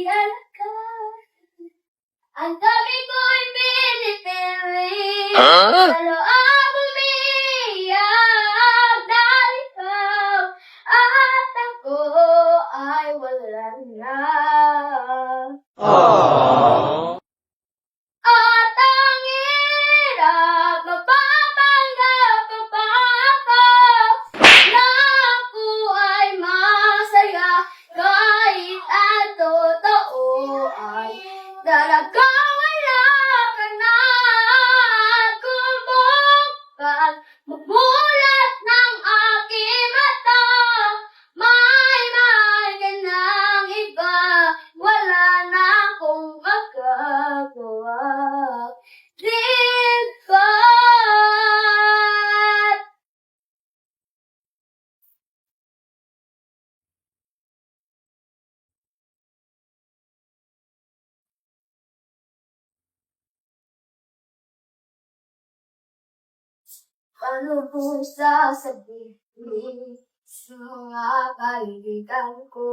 alakad. Ang dami ko'y pinipili. Huh? Sa loob umiiyak dahil ikaw at ako ay wala na. Aww. At ang hirap, mapapanggap pa ba ako na ako ay masaya kahit ang totoo ay talagang wala ka na. Kung bukas magmulat ng aking mata, may ka ng iba, wala na akong magagawa. Dito. Paano po sasabihin sa mga kaibigan ko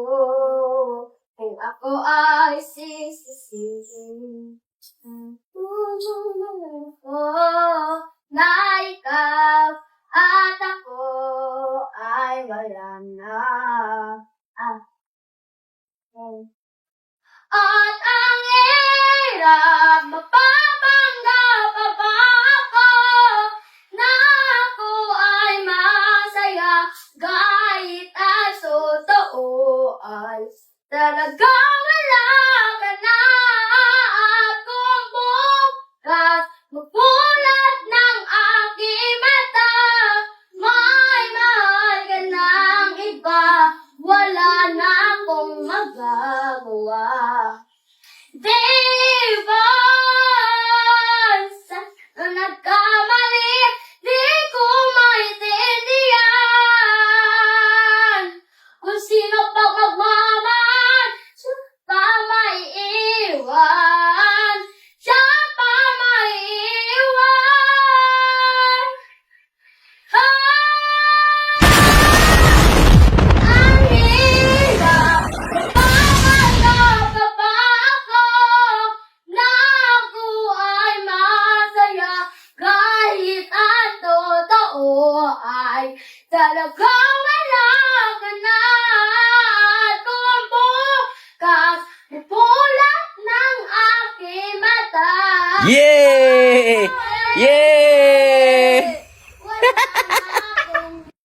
kung ako ay sisisihin? Na ikaw at ako ay wala na. At ang hirap, mapapanggap pa ba ako na ako ay masaya kahit ang totoo ay talagang wala ka na. At kung bukas magmulat ng aking mata, may mahal ka ng iba, wala na akong magagawa. Diba? Sa nagkamali, di ko maintindihan kung sino pa